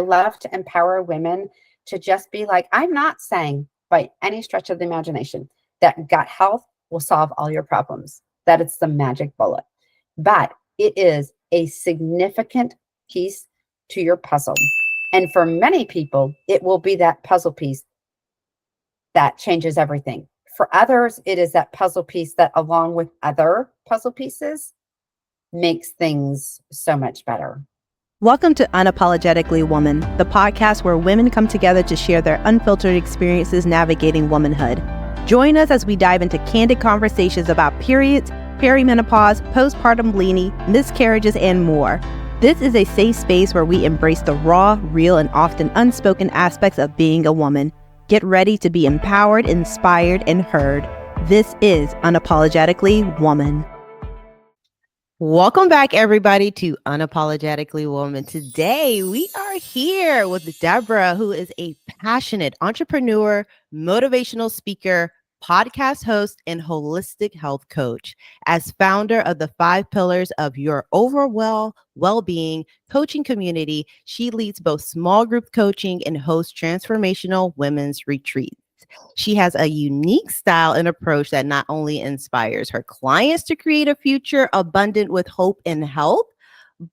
love to empower women to just be like, I'm not saying by any stretch of the imagination that gut health will solve all your problems, that it's the magic bullet, but it is a significant piece to your puzzle. And for many people, it will be that puzzle piece that changes everything. For others, it is that puzzle piece that, along with other puzzle pieces, makes things so much better. Welcome to Unapologetically Woman, the podcast where women come together to share their unfiltered experiences navigating womanhood. Join us as we dive into candid conversations about periods, perimenopause, postpartum bleeding, miscarriages, and more. This is a safe space where we embrace the raw, real, and often unspoken aspects of being a woman. Get ready to be empowered, inspired, and heard. This is Unapologetically Woman. Welcome back, everybody, to Unapologetically Woman. Today, we are here with Deborah, who is a passionate entrepreneur, motivational speaker, podcast host, and holistic health coach. As founder of the 5 pillars of your overall well-being coaching community, she leads both small group coaching and hosts transformational women's retreats. She has a unique style and approach that not only inspires her clients to create a future abundant with hope and health,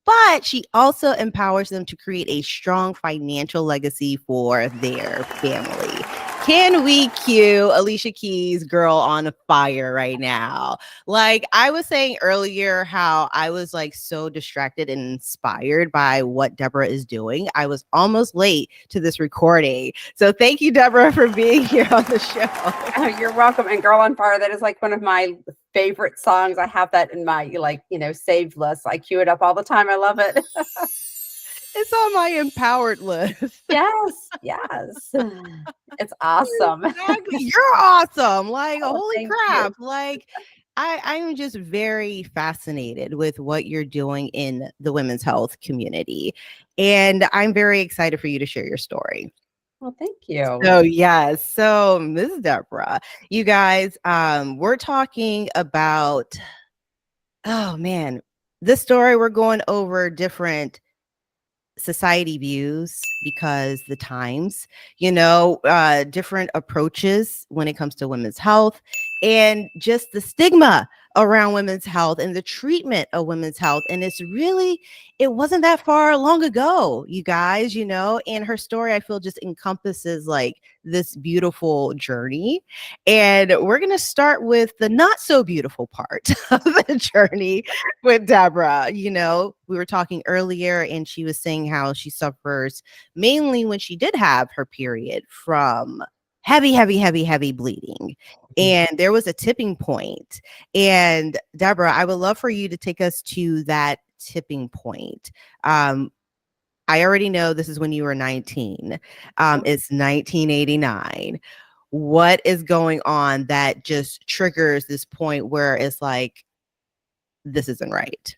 but she also empowers them to create a strong financial legacy for their family. Can we cue Alicia Keys' Girl on Fire right now? Like I was saying earlier, how I was like so distracted and inspired by what Deborah is doing. I was almost late to this recording. So thank you, Deborah, for being here on the show. Oh, you're welcome. And Girl on Fire, that is like one of my favorite songs. I have that in my saved list. I cue it up all the time. I love it. It's on my empowered list. Yes. It's awesome. Exactly. You're awesome. Like, Oh, holy crap. Like, I'm just very fascinated with what you're doing in the women's health community. And I'm very excited for you to share your story. Well, thank you. So, yes. So, Ms. Deborah, you guys, we're talking about, oh man, this story, we're going over different society views because the times, different approaches when it comes to women's health and just the stigma around women's health and the treatment of women's health. And it wasn't that far long ago, you guys, and her story, I feel, just encompasses like this beautiful journey. And we're going to start with the not so beautiful part of the journey with Deborah. We were talking earlier and she was saying how she suffers mainly when she did have her period from heavy bleeding. And there was a tipping point. And Deborah, I would love for you to take us to that tipping point. I already know this is when you were 19. It's 1989. What is going on that just triggers this point where it's like, this isn't right?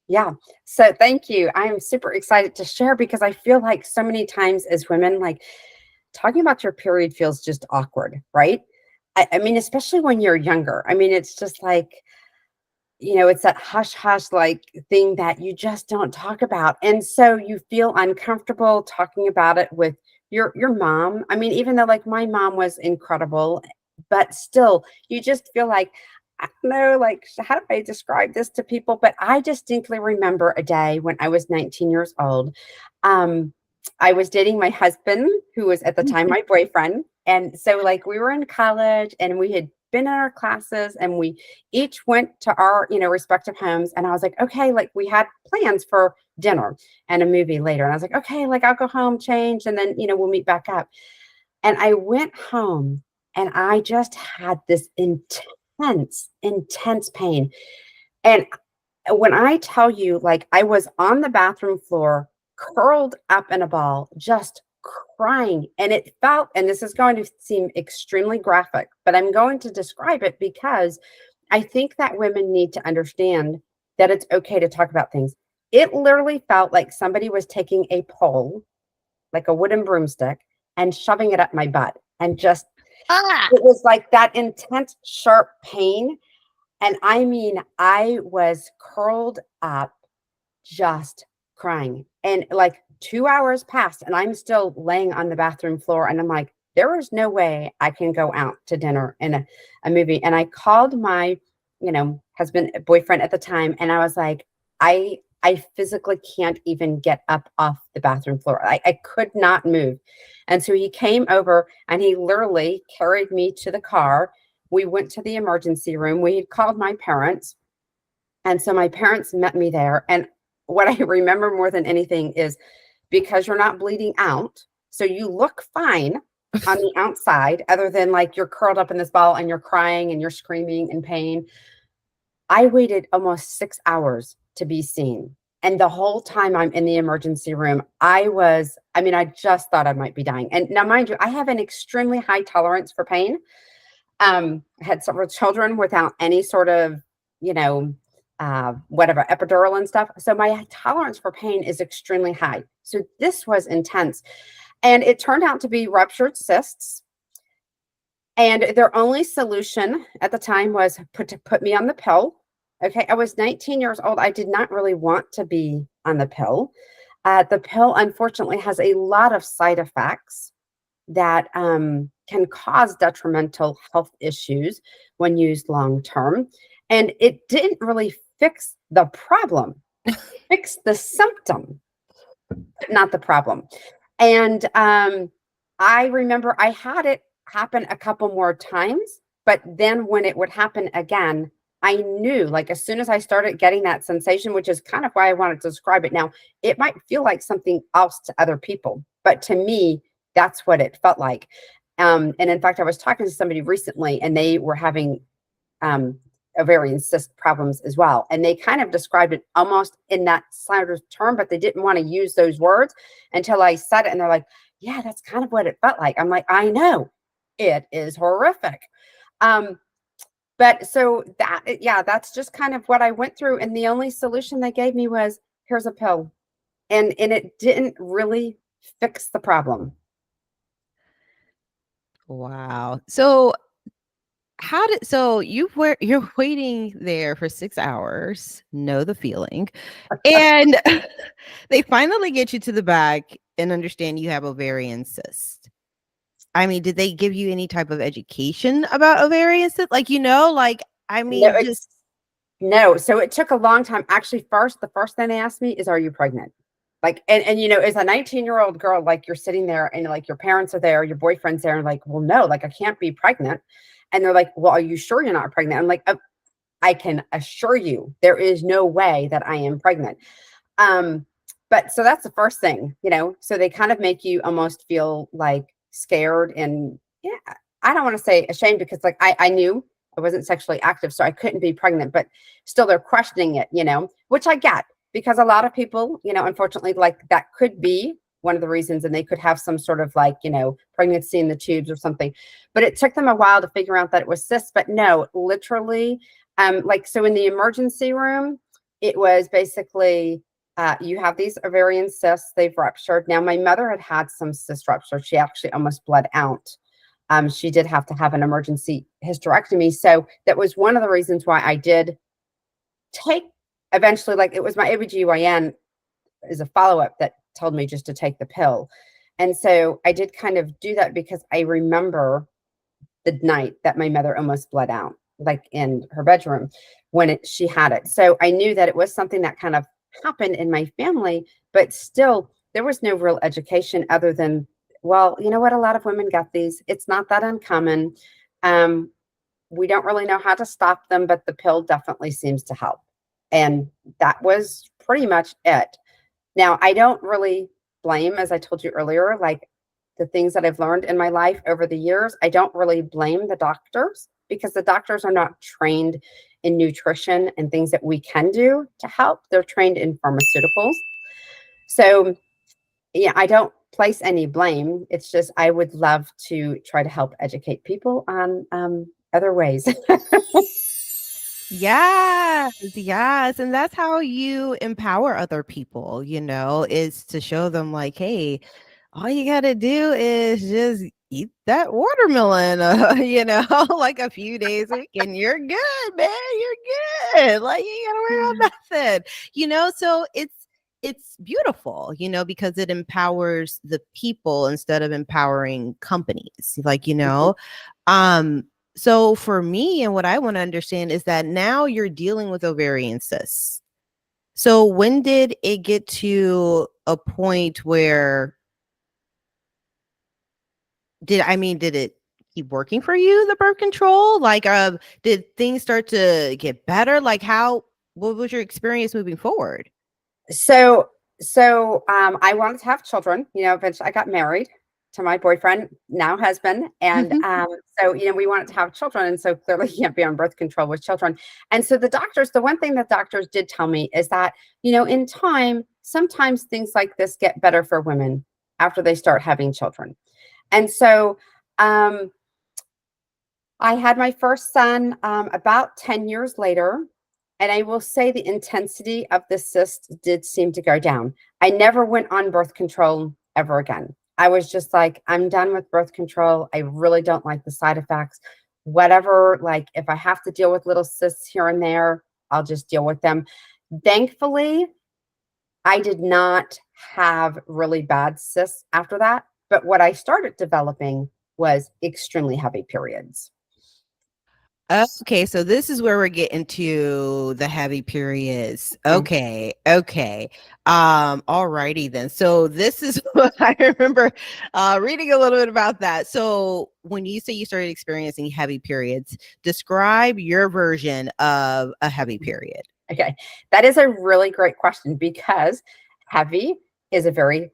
Yeah. So thank you. I am super excited to share because I feel like so many times as women, like talking about your period feels just awkward, right? I mean, especially when you're younger. I mean, it's just like, it's that hush hush like thing that you just don't talk about. And so you feel uncomfortable talking about it with your mom. I mean, even though like my mom was incredible, but still you just feel like, I don't know, like, how do I describe this to people? But I distinctly remember a day when I was 19 years old. I was dating my husband, who was at the time my boyfriend. And so like we were in college and we had been in our classes and we each went to our, respective homes. And I was like, okay, like we had plans for dinner and a movie later. And I was like, okay, like I'll go home, change, and then, we'll meet back up. And I went home and I just had this intense pain. And when I tell you, like I was on the bathroom floor, curled up in a ball, just crying. And it felt, and this is going to seem extremely graphic, but I'm going to describe it because I think that women need to understand that it's okay to talk about things. It literally felt like somebody was taking a pole, like a wooden broomstick, and shoving it up my butt. And just, it was like that intense, sharp pain. And I mean, I was curled up, just crying and like 2 hours passed and I'm still laying on the bathroom floor. And I'm like, there is no way I can go out to dinner and a movie. And I called my, husband, boyfriend at the time. And I was like, I physically can't even get up off the bathroom floor. I could not move. And so he came over and he literally carried me to the car. We went to the emergency room. We had called my parents. And so my parents met me there. And what I remember more than anything is because you're not bleeding out, so you look fine on the outside, other than like you're curled up in this ball and you're crying and you're screaming in pain. I waited almost 6 hours to be seen. And the whole time I'm in the emergency room, I just thought I might be dying. And now, mind you, I have an extremely high tolerance for pain. I had several children without any sort of, whatever, epidural and stuff. So my tolerance for pain is extremely high. So this was intense. And it turned out to be ruptured cysts. And their only solution at the time was to put me on the pill. Okay, I was 19 years old. I did not really want to be on the pill. The pill, unfortunately, has a lot of side effects that can cause detrimental health issues when used long term. And it didn't really fix the problem. It fixed the symptom, but not the problem. And I remember I had it happen a couple more times, but then when it would happen again, I knew, like, as soon as I started getting that sensation, which is kind of why I wanted to describe it now, it might feel like something else to other people, but to me, that's what it felt like. And in fact, I was talking to somebody recently and they were having ovarian cyst problems as well. And they kind of described it almost in that side of term, but they didn't want to use those words until I said it. And they're like, yeah, that's kind of what it felt like. I'm like, I know, it is horrific. But so that's just kind of what I went through. And the only solution they gave me was, here's a pill. And it didn't really fix the problem. Wow. So you're waiting there for 6 hours, know the feeling, and they finally get you to the back and understand you have ovarian cyst. I mean, did they give you any type of education about ovarian cyst? No. So it took a long time. Actually, the first thing they asked me is, are you pregnant? Like, and as a 19-year-old girl, like, you're sitting there and like your parents are there, your boyfriend's there, and like, well, no, like, I can't be pregnant. And they're like, well, are you sure you're not pregnant? I'm like, I can assure you there is no way that I am pregnant. But so that's the first thing, so they kind of make you almost feel like scared and, yeah, I don't want to say ashamed, because like I knew I wasn't sexually active, so I couldn't be pregnant, but still they're questioning it, which I get, because a lot of people, unfortunately, like, that could be one of the reasons, and they could have some sort of like, pregnancy in the tubes or something. But it took them a while to figure out that it was cysts. But no, literally, so in the emergency room, it was basically, you have these ovarian cysts, they've ruptured. Now, my mother had some cyst rupture. She actually almost bled out. She did have to have an emergency hysterectomy. So that was one of the reasons why I did take, eventually, like, it was my OBGYN as a follow-up that told me just to take the pill. And so I did kind of do that, because I remember the night that my mother almost bled out, like in her bedroom when she had it. So I knew that it was something that kind of happened in my family, but still there was no real education other than, well, you know what? A lot of women get these. It's not that uncommon. We don't really know how to stop them, but the pill definitely seems to help. And that was pretty much it. Now, I don't really blame, as I told you earlier, like, the things that I've learned in my life over the years, I don't really blame the doctors, because the doctors are not trained in nutrition and things that we can do to help. They're trained in pharmaceuticals. So, yeah, I don't place any blame. It's just I would love to try to help educate people on other ways. Yes. And that's how you empower other people, is to show them like, hey, all you got to do is just eat that watermelon, like a few days a week, and you're good, man. You're good. Like, you ain't got to worry about nothing, so it's beautiful, because it empowers the people instead of empowering companies. Like, so for me, and what I want to understand is that now you're dealing with ovarian cysts. So when did it get to a point where did it keep working for you, the birth control? Like, did things start to get better? Like, what was your experience moving forward? So I wanted to have children. Eventually I got married to my boyfriend, now husband, and so we wanted to have children, and so clearly you can't be on birth control with children. And so the one thing that doctors did tell me is that in time, sometimes things like this get better for women after they start having children. And so I had my first son about 10 years later. And I will say the intensity of the cyst did seem to go down. I never went on birth control ever again. I was just like, I'm done with birth control. I really don't like the side effects. Whatever, like if I have to deal with little cysts here and there, I'll just deal with them. Thankfully, I did not have really bad cysts after that. But what I started developing was extremely heavy periods. Okay, so this is where we're getting to the heavy periods. Okay. Alrighty then. So this is what I remember reading a little bit about that. So when you say you started experiencing heavy periods, describe your version of a heavy period. Okay, that is a really great question because heavy is a very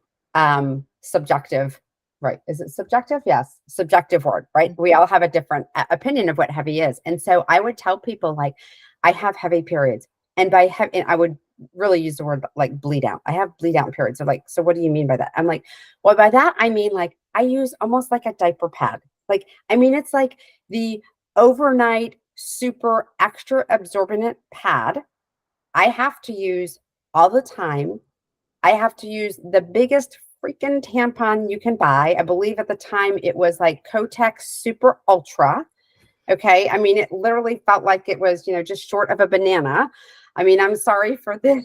subjective. Right. Is it subjective? Yes. Subjective word, right? We all have a different opinion of what heavy is. And so I would tell people like, I have heavy periods. And by heavy, and I would really use the word like bleed out. I have bleed out periods. They're like, so what do you mean by that? I'm like, well, by that, I mean, like I use almost like a diaper pad. Like, I mean, it's like the overnight super extra absorbent pad I have to use all the time. I have to use the biggest freaking tampon you can buy. I believe at the time it was like Kotex Super Ultra. Okay. I mean, it literally felt like it was, just short of a banana. I mean, I'm sorry for the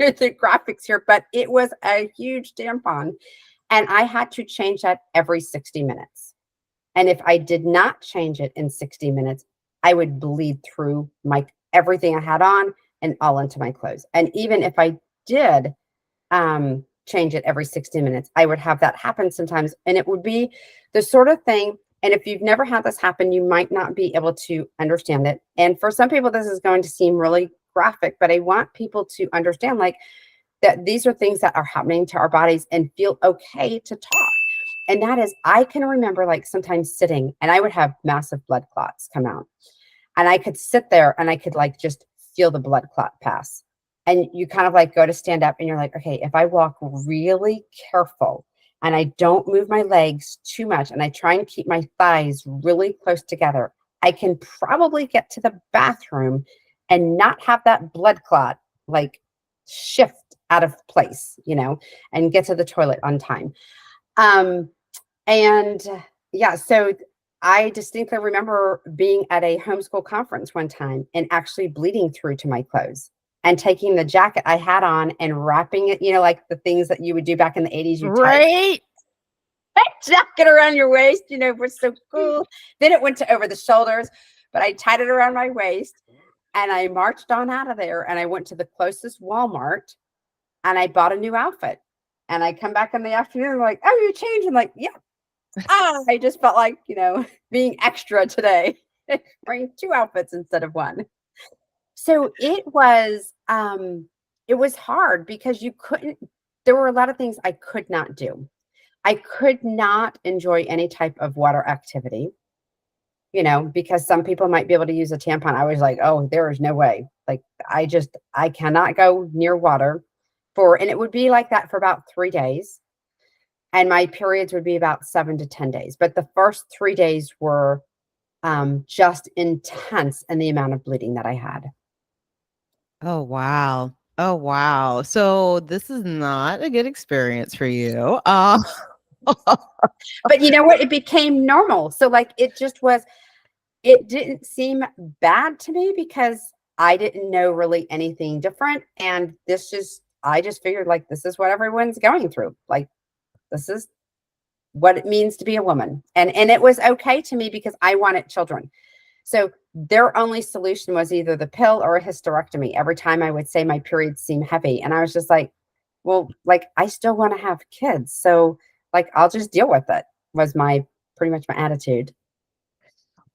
graphics here, but it was a huge tampon. And I had to change that every 60 minutes. And if I did not change it in 60 minutes, I would bleed through everything I had on and all into my clothes. And even if I did change it every 60 minutes, I would have that happen sometimes. And it would be the sort of thing. And if you've never had this happen, you might not be able to understand it. And for some people, this is going to seem really graphic, but I want people to understand like that these are things that are happening to our bodies and feel okay to talk. And that is, I can remember like sometimes sitting and I would have massive blood clots come out. And I could sit there and I could like just feel the blood clot pass. And you kind of like go to stand up and you're like, okay, if I walk really careful and I don't move my legs too much and I try and keep my thighs really close together, I can probably get to the bathroom and not have that blood clot like shift out of place, and get to the toilet on time. And yeah, so I distinctly remember being at a homeschool conference one time and actually bleeding through to my clothes and taking the jacket I had on and wrapping it, like the things that you would do back in the 80s. You right. That jacket around your waist, was so cool. Then it went to over the shoulders, but I tied it around my waist and I marched on out of there and I went to the closest Walmart and I bought a new outfit. And I come back in the afternoon like, oh, you changed? I'm like, yeah. I just felt like, being extra today, wearing 2 outfits instead of 1. So it was hard because there were a lot of things I could not do. I could not enjoy any type of water activity, because some people might be able to use a tampon. I was like, oh, there is no way. Like, I cannot go near water and it would be like that for about 3 days. And my periods would be about 7 to 10 days. But the first 3 days were just intense in the amount of bleeding that I had. Oh, wow. Oh, wow. So this is not a good experience for you. But you know what? It became normal. So like it didn't seem bad to me because I didn't know really anything different. And I just figured like this is what everyone's going through. Like this is what it means to be a woman. And it was okay to me because I wanted children. So their only solution was either the pill or a hysterectomy. Every time I would say my periods seem heavy. And I was just like, well, like I still want to have kids. So like I'll just deal with it was my pretty much my attitude.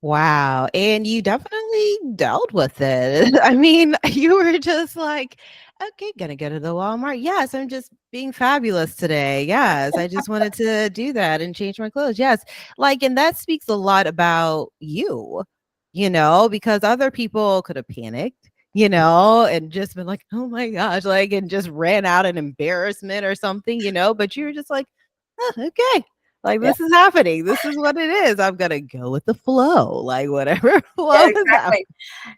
Wow. And you definitely dealt with it. I mean, you were just like, okay, gonna go to the Walmart. Yes, I'm just being fabulous today. Yes, I just wanted to do that and change my clothes. Yes. Like, and that speaks a lot about you, because other people could have panicked, and just been like, oh my gosh, like, and just ran out in embarrassment or something, but you were just like, oh, okay. Like, Yeah. this is happening. This is what it is. I'm going to go with the flow. Like, whatever Yeah, flow is happening. exactly.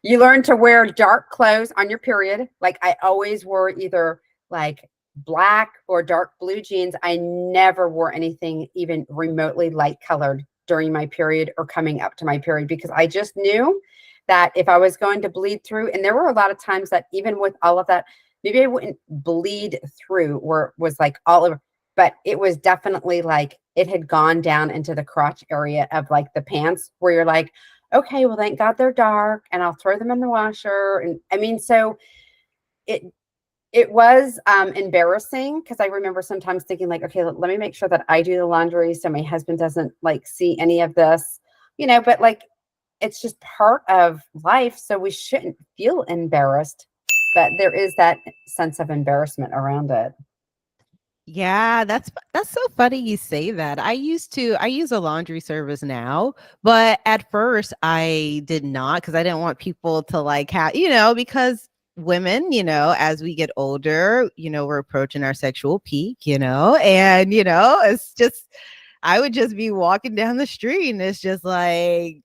You learn to wear dark clothes on your period. Like I always wore either like black or dark blue jeans. I never wore anything even remotely light colored during my period or coming up to my period because I just knew that if I was going to bleed through, and there were a lot of times that even with all of that, maybe I wouldn't bleed through where it was like all over, but it was definitely like it had gone down into the crotch area of like the pants where you're like, okay, well, thank God they're dark and I'll throw them in the washer. And I mean, so it it was embarrassing because I remember sometimes thinking like, okay, let me make sure that I do the laundry so my husband doesn't like see any of this, but like it's just part of life. So we shouldn't feel embarrassed, but there is that sense of embarrassment around it. Yeah, that's so funny you say that. I use a laundry service now, but at first I did not because I didn't want people to like have, because women, as we get older, we're approaching our sexual peak, and it's just I would just be walking down the street and it's just like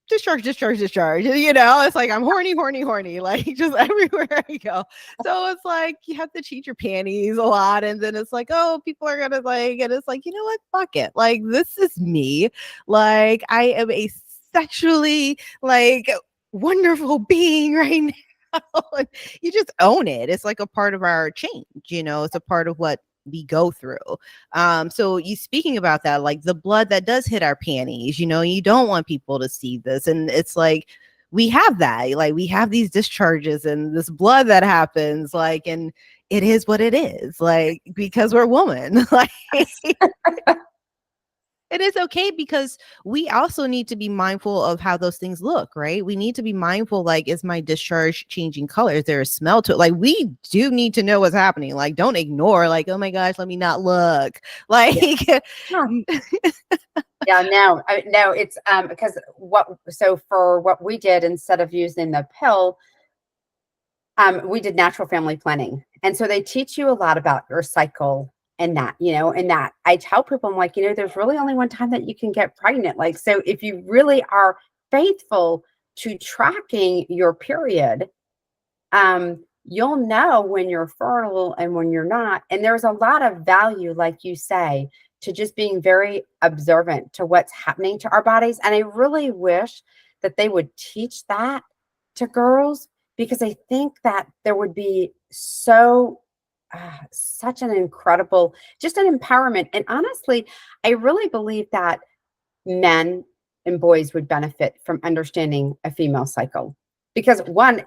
discharge, discharge, discharge. And, it's like I'm horny, horny, horny, like just everywhere I go. So it's like you have to cheat your panties a lot. And then it's like, oh, people are gonna like, and it's like, you know what? Fuck it. Like, this is me. Like, I am a sexually like wonderful being right now. You just own it. It's like a part of our change, it's a part of what we go through. So you speaking about that, like the blood that does hit our panties, you don't want people to see this. And it's like we have that, like we have these discharges and this blood that happens, like, and it is what it is, like, because we're women. Like it is okay because we also need to be mindful of how those things look, right? We need to be mindful, like, is my discharge changing color? Is there a smell to it? Like, we do need to know what's happening. Like, don't ignore, like, oh my gosh, let me not look. Like, Yeah. Yeah, no, no, it's because for what we did instead of using the pill, we did natural family planning. And so they teach you a lot about your cycle and that I tell people, I'm like, there's really only one time that you can get pregnant. Like, so if you really are faithful to tracking your period, you'll know when you're fertile and when you're not. And there's a lot of value, like you say, to just being very observant to what's happening to our bodies. And I really wish that they would teach that to girls because I think that there would be such an incredible, just an empowerment. And honestly, I really believe that men and boys would benefit from understanding a female cycle because one,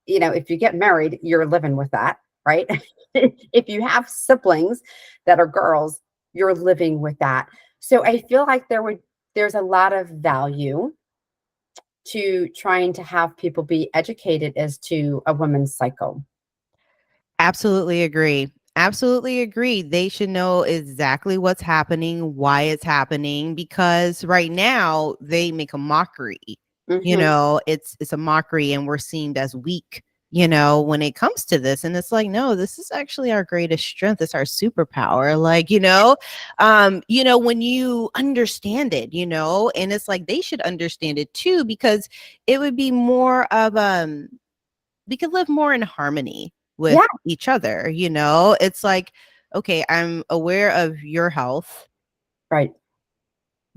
if you get married, you're living with that, right? If you have siblings that are girls, you're living with that. So I feel like there's a lot of value to trying to have people be educated as to a woman's cycle. absolutely agree. Absolutely agree. They should know exactly what's happening, why it's happening, because right now they make a mockery. Hmm. It's a mockery and we're seen as weak, when it comes to this. And it's like, no, this is actually our greatest strength. It's our superpower. Like, when you understand it, and it's like they should understand it too, because it would be more of we could live more in harmony with Yeah, each other. It's like, okay, I'm aware of your health. right.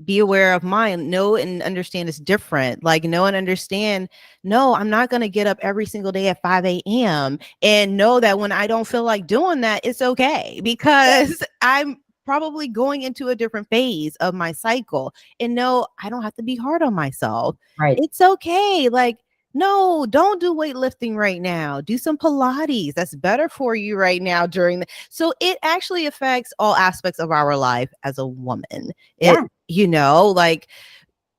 be aware of mine, know and understand it's different. Like know and understand, no, I'm not going to get up every single day at 5 a.m. and know that when I don't feel like doing that, it's okay because I'm probably going into a different phase of my cycle. And no, I don't have to be hard on myself. Right. It's okay. Like, no, don't do weightlifting right now. Do some Pilates. That's better for you right now during the. So it actually affects all aspects of our life as a woman. It, Yeah. like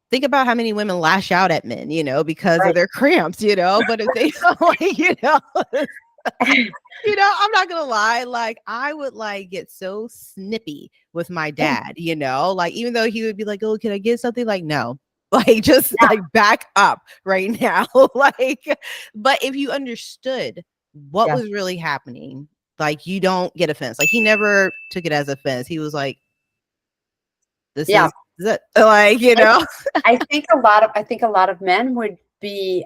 think about how many women lash out at men, because of Right. their cramps, but if they like, I'm not gonna lie, like I would like get so snippy with my Yeah. dad, like even though he would be like, oh, can I get something? Like, no, like just Yeah. like back up right now. Like, but if you understood what Yeah. was really happening, like you don't get offense. Like he never took it as offense. He was like, this Yeah. is it. Like, I think a lot of men would be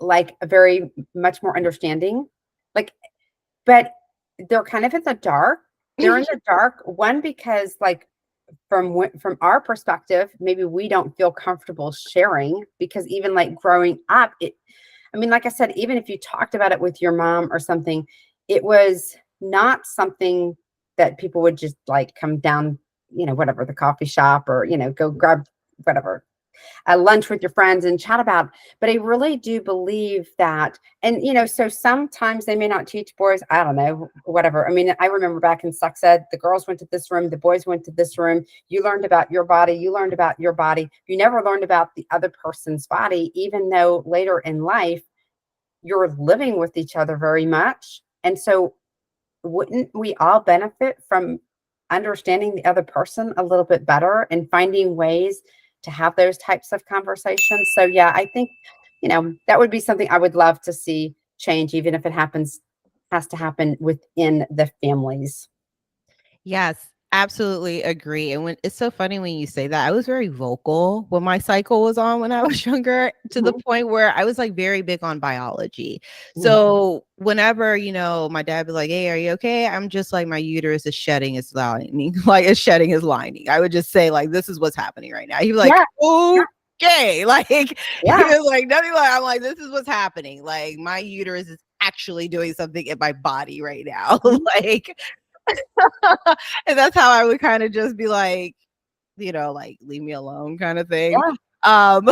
like very much more understanding. Like, but they're kind of in the dark. They're in the dark, one, because like from our perspective, maybe we don't feel comfortable sharing because even like growing up, I mean, like I said, even if you talked about it with your mom or something, it was not something that people would just like come down, whatever, the coffee shop or, go grab whatever, a lunch with your friends and chat about. But I really do believe that, and so sometimes they may not teach boys, I don't know, whatever. I mean, I remember back in sex ed, the girls went to this room, the boys went to this room. You learned about your body, you learned about your body. You never learned about the other person's body, even though later in life you're living with each other very much. And so wouldn't we all benefit from understanding the other person a little bit better and finding ways to have those types of conversations? So yeah, I think, that would be something I would love to see change, even if it has to happen within the families. Yes, absolutely agree. And when it's so funny when you say that, I was very vocal when my cycle was on when I was younger, to the Mhm, point where I was like very big on biology. mhm. So whenever, my dad would be like, hey, are you okay? I'm just like, my uterus is shedding its lining, like it's shedding his lining. I would just say, like, this is what's happening right now. He'd be like, Yeah, okay. Like he yeah, was like, nothing, like I'm like, this is what's happening. Like my uterus is actually doing something in my body right now. mhm, Like and that's how I would kind of just be like, like leave me alone kind of thing. yeah, Um,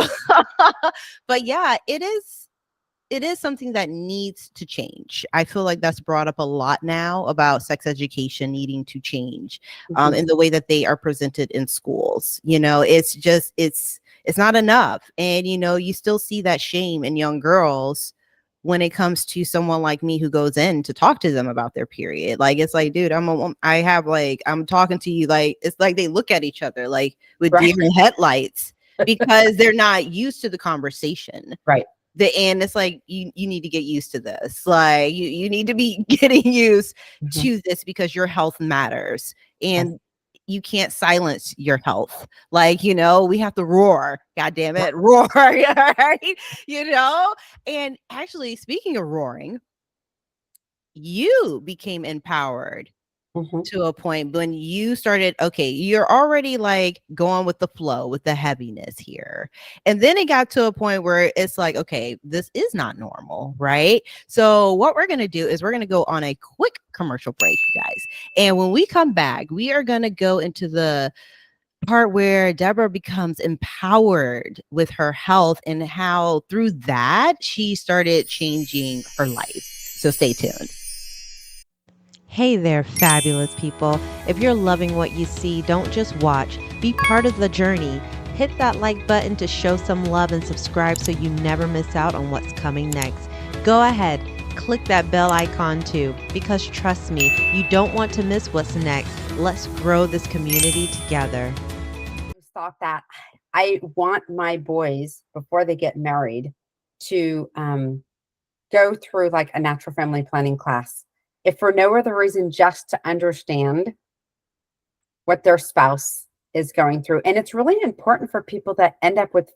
but yeah, it is something that needs to change. I feel like that's brought up a lot now about sex education needing to change mhm. in the way that they are presented in schools. It's just it's not enough. And you still see that shame in young girls when it comes to someone like me who goes in to talk to them about their period. Like it's like, dude, I'm talking to you, like it's like they look at each other like with Right, deer in headlights because they're not used to the conversation. right. And it's like you need to get used to this. Like you need to be getting used Mhm. to this because your health matters. Yes. And you can't silence your health. Like, we have to roar. God damn it, roar. Right? You know? And actually, speaking of roaring, you became empowered Mhm. to a point when you started, okay, you're already like going with the flow with the heaviness here. And then it got to a point where it's like, okay, this is not normal, right? So what we're going to do is we're going to go on a quick commercial break, you guys. And when we come back, we are going to go into the part where Deborah becomes empowered with her health and how through that she started changing her life. So stay tuned. Hey there, fabulous people. If you're loving what you see, don't just watch, be part of the journey. Hit that like button to show some love and subscribe so you never miss out on what's coming next. Go ahead, click that bell icon too, because trust me, you don't want to miss what's next. Let's grow this community together. Thought that I want my boys before they get married to go through like a natural family planning class, if for no other reason, just to understand what their spouse is going through. And it's really important for people that end up with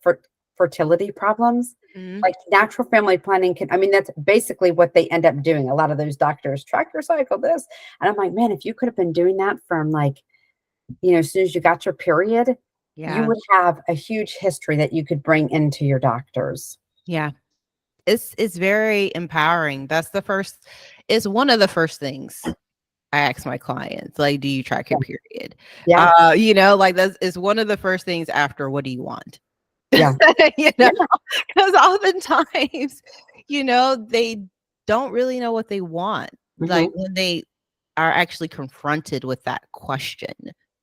fertility problems. Mhm. Like natural family planning I mean, that's basically what they end up doing. A lot of those doctors track your cycle, this. And I'm like, man, if you could have been doing that from like, as soon as you got your period, you Yeah. would have a huge history that you could bring into your doctors. Yeah. It's very empowering. It's one of the first things I ask my clients, like, do you track your Yeah. period? Yeah. Like that's is one of the first things after what do you want? Yeah. you know, Yeah. because oftentimes, they don't really know what they want. Like Mhm. when they are actually confronted with that question,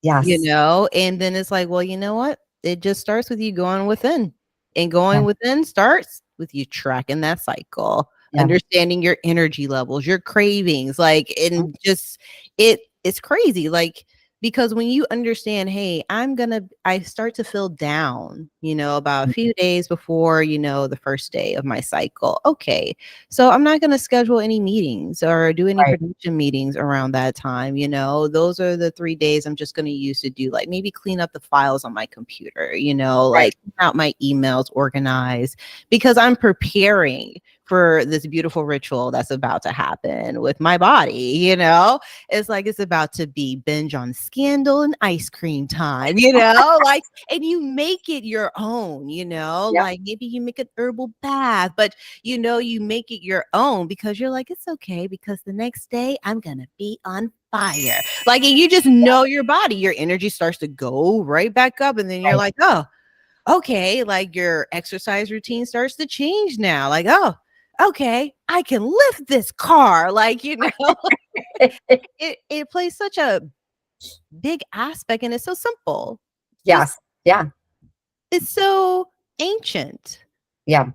Yes. and then it's like, well, you know what? It just starts with you going within, and Yeah. going within starts with you tracking that cycle, Yeah. understanding your energy levels, your cravings, like, Mhm. and just it's crazy, like, because when you understand, hey, I start to feel down, about a few days before, the first day of my cycle. Okay. So I'm not going to schedule any meetings or do any Right. production meetings around that time. Those are the 3 days I'm just going to use to do, like, maybe clean up the files on my computer, Right. like clean out my emails, organize, because I'm preparing for this beautiful ritual that's about to happen with my body. It's like it's about to be binge on Scandal and ice cream time, like, and you make it your own, Yep. like maybe you make an herbal bath, but you make it your own because you're like, it's okay because the next day I'm gonna be on fire. Like, and you just know your body, your energy starts to go right back up, and then you're Right. like, oh, okay, like your exercise routine starts to change now. Like, oh, okay, I can lift this car. Like, it plays such a big aspect, and it's so simple. Just Yes. Yeah. it's so ancient. Yeah.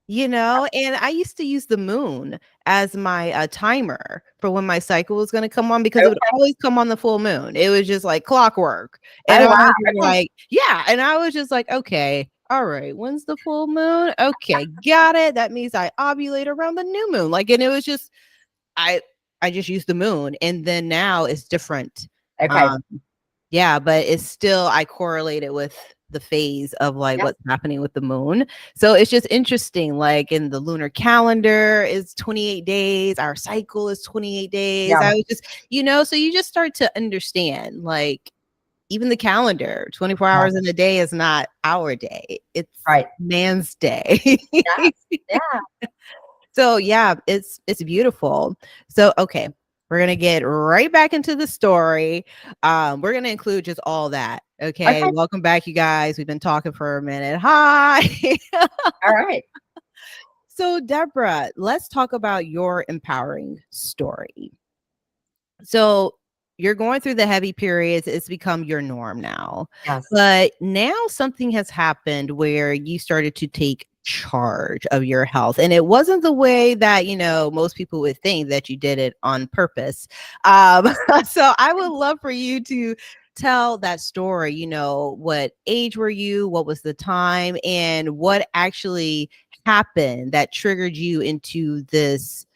And I used to use the moon as my timer for when my cycle was going to come on, because it would Okay. always come on the full moon. It was just like clockwork. And Oh, I wow. was just Okay. like, yeah. And I was just like, okay, all right, when's the full moon? Okay, got it. That means I ovulate around the new moon. Like, and it was just, I, I just used the moon. And then now it's different. Okay. Um, yeah, but it's still, I correlate it with the phase of like Yeah. what's happening with the moon. So it's just interesting. Like in the lunar calendar is 28 days, our cycle is 28 days. Yeah. I was just, so you just start to understand, like, even the calendar, 24 Yeah. hours in a day is not our day. It's Right. man's day. Yes. Yeah. So yeah, it's beautiful. So okay, we're gonna get right back into the story. We're gonna include just all that. Okay, Okay. welcome back, you guys. We've been talking for a minute. Hi. All right. So Deborah, let's talk about your empowering story. So you're going through the heavy periods, it's become your norm now. Yes. But now something has happened where you started to take charge of your health. And it wasn't the way that, most people would think, that you did it on purpose. Um, so I would love for you to tell that story. What age were you? What was the time? And what actually happened that triggered you into this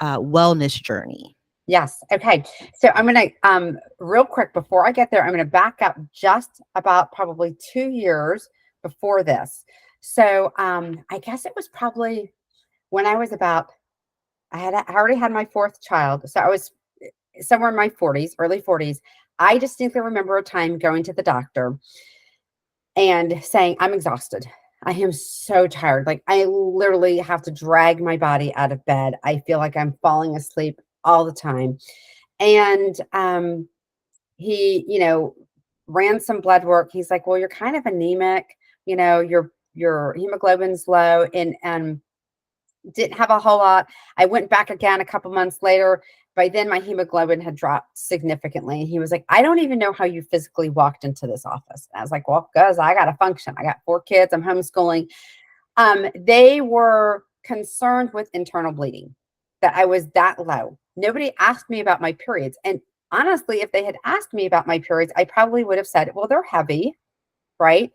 wellness journey? Yes. Okay. So I'm going to, real quick before I get there, I'm going to back up just about probably 2 years before this. So I guess it was probably when I was about, I already had my fourth child. So I was somewhere in my 40s, early 40s. I distinctly remember a time going to the doctor and saying, I'm exhausted. I am so tired. Like, I literally have to drag my body out of bed. I feel like I'm falling asleep all the time. And he, ran some blood work. He's like, well, you're kind of anemic, your hemoglobin's low, and didn't have a whole lot. I went back again a couple months later. By then, my hemoglobin had dropped significantly. And he was like, I don't even know how you physically walked into this office. And I was like, well, because I got to function. I got 4 kids. I'm homeschooling. They were concerned with internal bleeding, that I was that low. Nobody asked me about my periods. And honestly, if they had asked me about my periods, I probably would have said, well, they're heavy, right?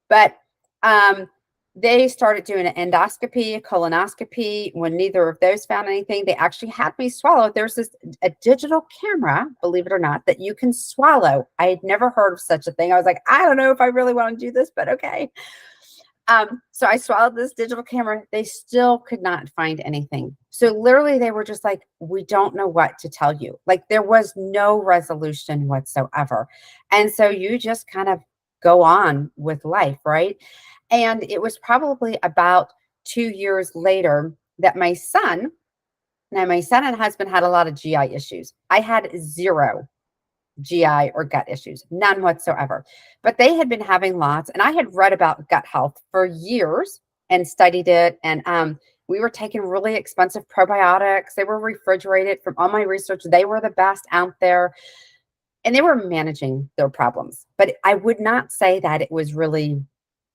But um, they started doing an endoscopy, a colonoscopy. When neither of those found anything, they actually had me swallow. There's a digital camera, believe it or not, that you can swallow. I had never heard of such a thing. I was like, I don't know if I really want to do this, but okay. So I swallowed this digital camera. They still could not find anything. So literally they were just like, we don't know what to tell you. Like, there was no resolution whatsoever. And so you just kind of go on with life, right? And it was probably about 2 years later that my son and husband had a lot of GI issues. I had zero GI or gut issues, none whatsoever. But they had been having lots, and I had read about gut health for years and studied it. And we were taking really expensive probiotics. They were refrigerated. From all my research, they were the best out there, and they were managing their problems. But I would not say that it was really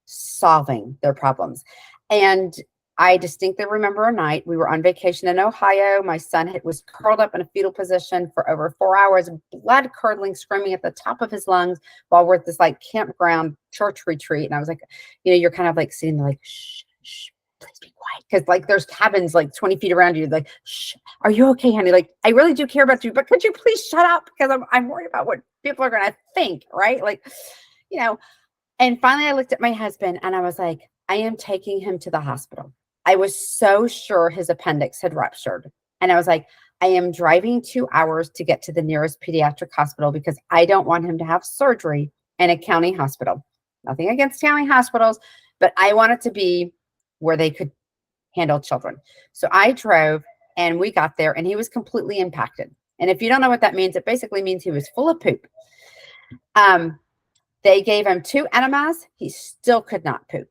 solving their problems. And I distinctly remember a night we were on vacation in Ohio. My son was curled up in a fetal position for over 4 hours, blood curdling, screaming at the top of his lungs while we're at this like campground church retreat. And I was like, you're kind of like sitting there like, shh, shh, please be quiet. Because like there's cabins like 20 feet around you. Like, shh, are you okay, honey? Like, I really do care about you, but could you please shut up? Because I'm worried about what people are going to think, right? Like, and finally I looked at my husband and I was like, I am taking him to the hospital. I was so sure his appendix had ruptured. And I was like, I am driving 2 hours to get to the nearest pediatric hospital because I don't want him to have surgery in a county hospital. Nothing against county hospitals, but I want it to be where they could handle children. So I drove and we got there and he was completely impacted. And if you don't know what that means, it basically means he was full of poop. They gave him 2 enemas. He still could not poop.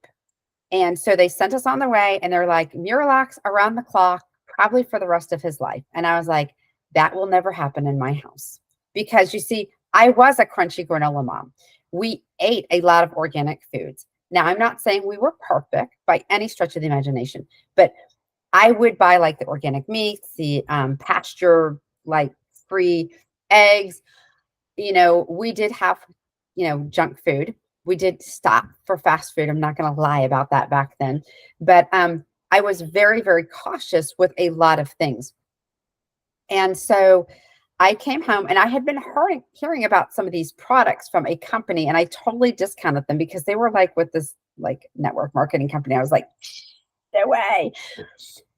And so they sent us on the way and they're like, Miralax around the clock, probably for the rest of his life. And I was like, that will never happen in my house. Because you see, I was a crunchy granola mom. We ate a lot of organic foods. Now, I'm not saying we were perfect by any stretch of the imagination, but I would buy like the organic meats, the pasture, like free eggs. We did have, junk food. We did stop for fast food. I'm not going to lie about that back then. But I was very, very cautious with a lot of things. And so I came home and I had been hearing about some of these products from a company and I totally discounted them because they were like with this like network marketing company. I was like, no way.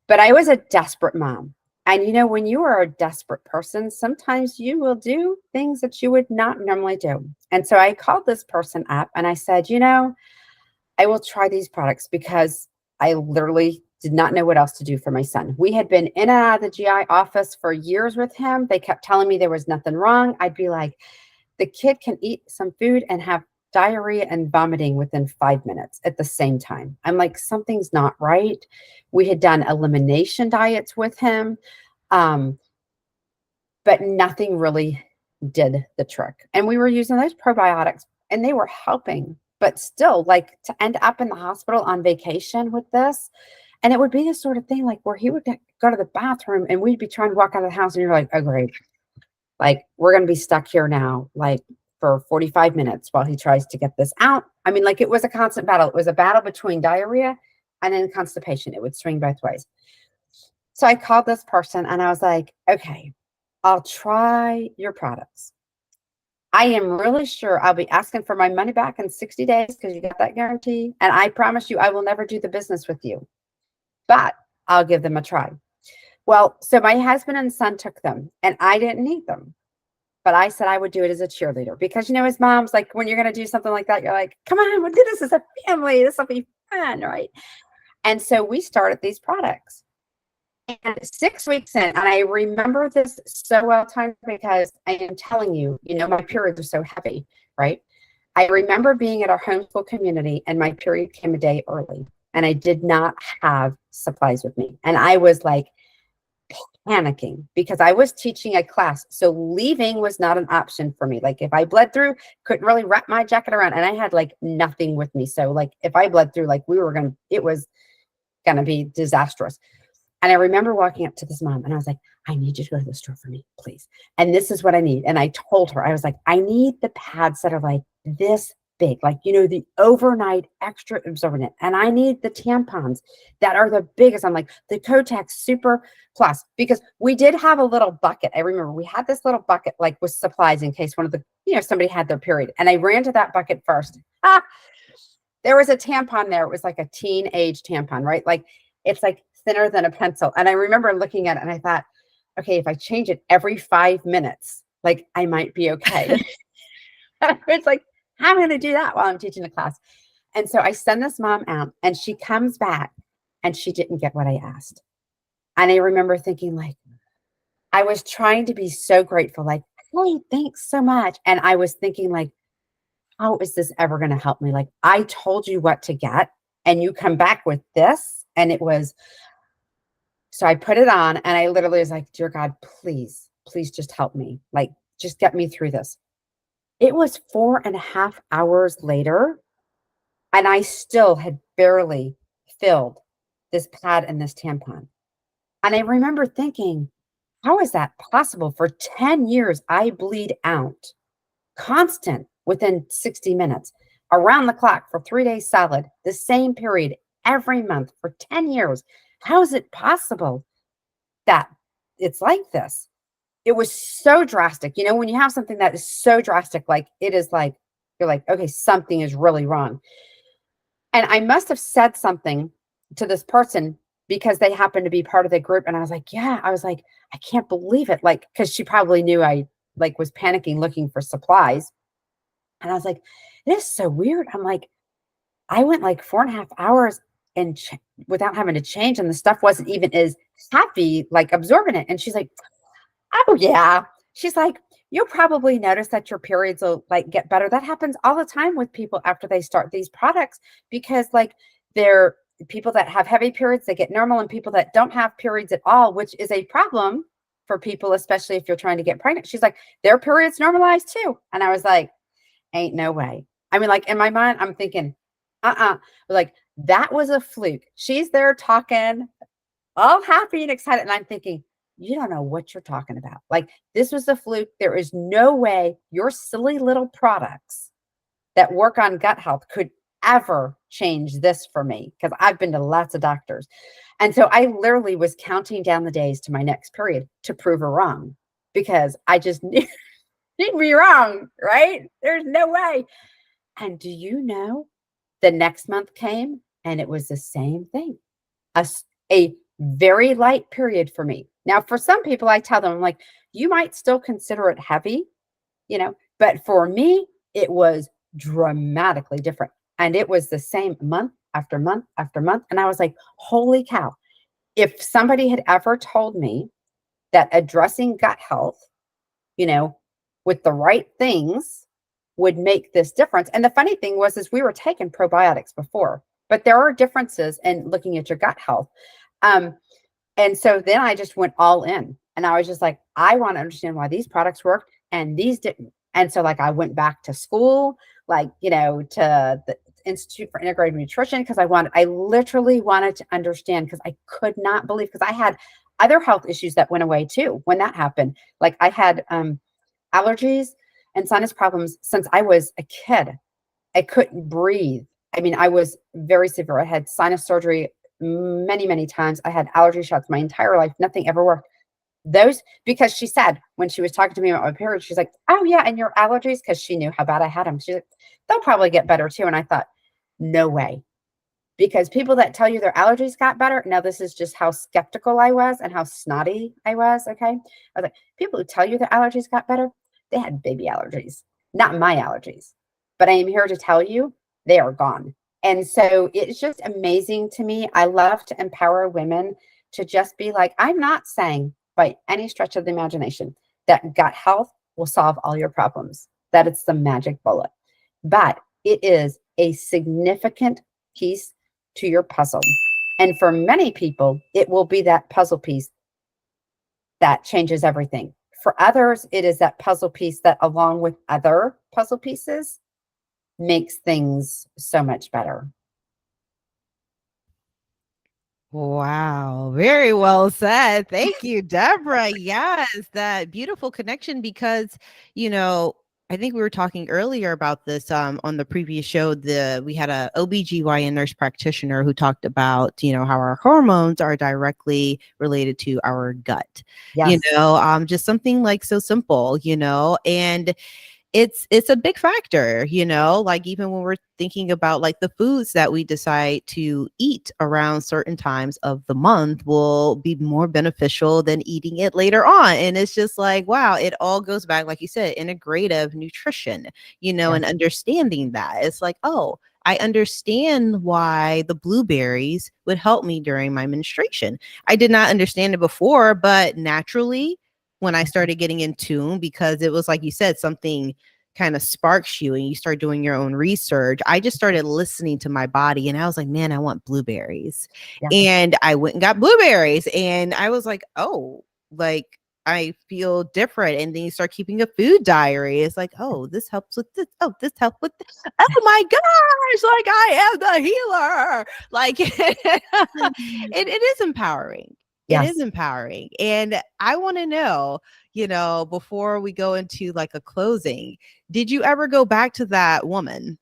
But I was a desperate mom. And when you are a desperate person, sometimes you will do things that you would not normally do. And so I called this person up and I said, I will try these products because I literally did not know what else to do for my son. We had been in and out of the GI office for years with him. They kept telling me there was nothing wrong. I'd be like, the kid can eat some food and have diarrhea and vomiting within 5 minutes at the same time. I'm like, something's not right. We had done elimination diets with him, but nothing really did the trick. And we were using those probiotics and they were helping, but still like to end up in the hospital on vacation with this. And it would be the sort of thing like where he would go to the bathroom and we'd be trying to walk out of the house and you're like, oh, great. Like, we're going to be stuck here now, like for 45 minutes while he tries to get this out. I mean, like it was a constant battle. It was a battle between diarrhea and then constipation. It would swing both ways. So I called this person and I was like, okay, I'll try your products. I am really sure I'll be asking for my money back in 60 days because you got that guarantee. And I promise you, I will never do the business with you, but I'll give them a try. Well, so my husband and son took them and I didn't need them, but I said I would do it as a cheerleader because, as moms, like when you're going to do something like that, you're like, come on, we'll do this as a family. This will be fun, right? And so we started these products. And 6 weeks in, and I remember this so well timed because I am telling you, my periods are so heavy, right? I remember being at our homeschool community and my period came a day early and I did not have supplies with me. And I was like panicking because I was teaching a class. So leaving was not an option for me. Like if I bled through, couldn't really wrap my jacket around and I had like nothing with me. So like if I bled through, like it was going to be disastrous. And I remember walking up to this mom and I was like, I need you to go to the store for me, please. And this is what I need. And I told her, I was like, I need the pads that are like this big, like, the overnight extra absorbent. And I need the tampons that are the biggest. I'm like, the Kotex Super Plus, because we did have a little bucket. I remember we had this little bucket, like with supplies in case one of the, somebody had their period. And I ran to that bucket first. There was a tampon there. It was like a teenage tampon, right? Like, it's like thinner than a pencil. And I remember looking at it and I thought, okay, if I change it every 5 minutes, like I might be okay. It's like, I'm going to do that while I'm teaching a class. And so I send this mom out and she comes back and she didn't get what I asked. And I remember thinking like, I was trying to be so grateful, like, hey, thanks so much. And I was thinking like, how is this ever going to help me? Like, I told you what to get and you come back with this. And it was, so I put it on and I literally was like, dear God, please, please just help me. Like, just get me through this. It was 4.5 hours later, and I still had barely filled this pad and this tampon. And I remember thinking, how is that possible? For 10 years, I bleed out constant within 60 minutes, around the clock for 3 days solid, the same period every month for 10 years. How is it possible that it's like this? It was so drastic. You know, when you have something that is so drastic, like it is like, you're like, okay, something is really wrong. And I must have said something to this person because they happened to be part of the group. And I was like, yeah, I was like, I can't believe it. Like, cause she probably knew I like was panicking looking for supplies. And I was like, it is so weird. I'm like, I went like 4.5 hours and without having to change. And the stuff wasn't even as heavy, like absorbing it. And she's like, oh yeah. She's like, you'll probably notice that your periods will like get better. That happens all the time with people after they start these products because like they're people that have heavy periods, they get normal, and people that don't have periods at all, which is a problem for people, especially if you're trying to get pregnant. She's like, their periods normalize too. And I was like, ain't no way. I mean, like in my mind, I'm thinking, like that was a fluke. She's there talking all happy and excited. And I'm thinking, you don't know what you're talking about. Like this was a fluke. There is no way your silly little products that work on gut health could ever change this for me because I've been to lots of doctors. And so I literally was counting down the days to my next period to prove her wrong because I just knew she'd be wrong, right? There's no way. And do you know, the next month came and it was the same thing. A very light period for me. Now, for some people, I tell them, I'm like, you might still consider it heavy, you know, but for me, it was dramatically different. And it was the same month after month after month. And I was like, holy cow. If somebody had ever told me that addressing gut health, you know, with the right things would make this difference. And the funny thing was, is we were taking probiotics before, but there are differences in looking at your gut health. And so then I just went all in and I was just like, I want to understand why these products work and these didn't. And so like I went back to school, like, you know, to the Institute for Integrative Nutrition because I literally wanted to understand because I could not believe because I had other health issues that went away too when that happened. Like I had allergies and sinus problems since I was a kid. I couldn't breathe. I mean, I was very severe. I had sinus surgery many, many times. I had allergy shots my entire life. Nothing ever worked. Those, because she said when she was talking to me about my period, she's like, oh yeah, and your allergies, because she knew how bad I had them. She's like, they'll probably get better too. And I thought, no way. Because people that tell you their allergies got better, now this is just how skeptical I was and how snotty I was, okay? I was like, people who tell you their allergies got better, they had baby allergies, not my allergies. But I am here to tell you, they are gone. And so it's just amazing to me. I love to empower women to just be like, I'm not saying by any stretch of the imagination that gut health will solve all your problems, that it's the magic bullet. But it is a significant piece to your puzzle. And for many people, it will be that puzzle piece that changes everything. For others, it is that puzzle piece that, along with other puzzle pieces, makes things so much better. Wow, very well said. Thank you, Deborah. Yes, that beautiful connection because, you know, I think we were talking earlier about this on the previous show. We had a OBGYN nurse practitioner who talked about, you know, how our hormones are directly related to our gut. Yes. You know, just something like so simple, you know, and it's a big factor, you know, like even when we're thinking about like the foods that we decide to eat around certain times of the month will be more beneficial than eating it later on. And it's just like, wow, it all goes back, like you said, integrative nutrition, you know, Yes. and understanding that it's like, oh, I understand why the blueberries would help me during my menstruation. I did not understand it before, but naturally, when I started getting in tune, because it was like you said, something kind of sparks you and you start doing your own research. I just started listening to my body and I was like, man, I want blueberries. Yeah. And I went and got blueberries and I was like, oh, like I feel different. And then you start keeping a food diary. It's like, oh, this helps with this. Oh, this helps with this. Oh my gosh, like I am the healer. Like it is empowering. It is Yes. empowering. And I want to know, you know, before we go into like a closing, did you ever go back to that woman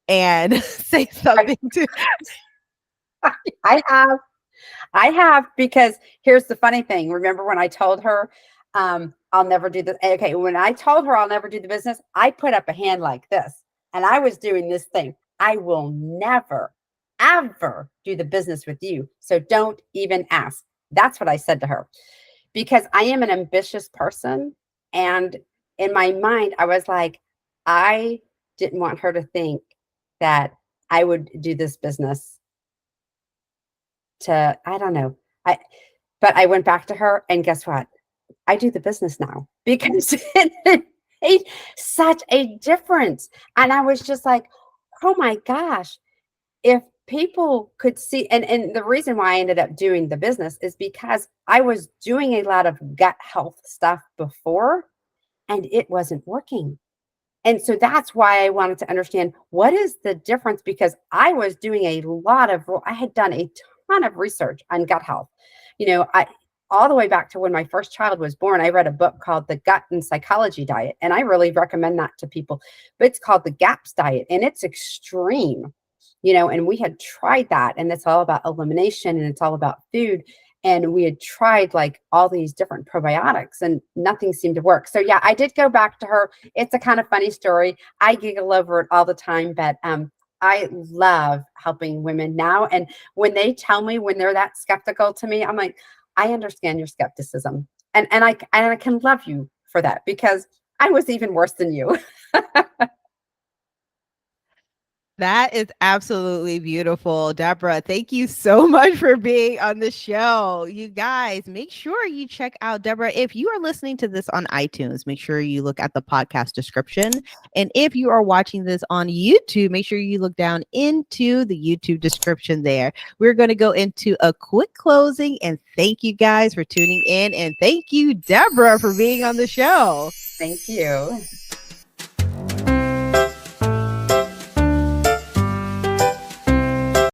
and say something to I have. I have, because here's the funny thing. Remember when I told her, I'll never do this. Okay. When I told her I'll never do the business, I put up a hand like this and I was doing this thing. I will never, ever do the business with you. So don't even ask. That's what I said to her, because I am an ambitious person. And in my mind, I was like, I didn't want her to think that I would do this business to, I don't know. But I went back to her and guess what? I do the business now because it made such a difference. And I was just like, oh my gosh, if people could see, and the reason why I ended up doing the business is because I was doing a lot of gut health stuff before and it wasn't working. And so that's why I wanted to understand what is the difference, because I was doing I had done a ton of research on gut health. You know, I all the way back to when my first child was born, I read a book called The Gut and Psychology Diet, and I really recommend that to people. But it's called the GAPS diet, and it's extreme, you know, and we had tried that, and it's all about elimination and it's all about food. And we had tried like all these different probiotics and nothing seemed to work. So yeah, I did go back to her. It's a kind of funny story. I giggle over it all the time, but I love helping women now. And when they tell me, when they're that skeptical to me, I'm like, I understand your skepticism. And I can love you for that, because I was even worse than you. That is absolutely beautiful. Deborah, thank you so much for being on the show. You guys, make sure you check out Deborah. If you are listening to this on iTunes, make sure you look at the podcast description. And if you are watching this on YouTube, make sure you look down into the YouTube description there. We're going to go into a quick closing, and thank you guys for tuning in. And thank you, Deborah, for being on the show. Thank you.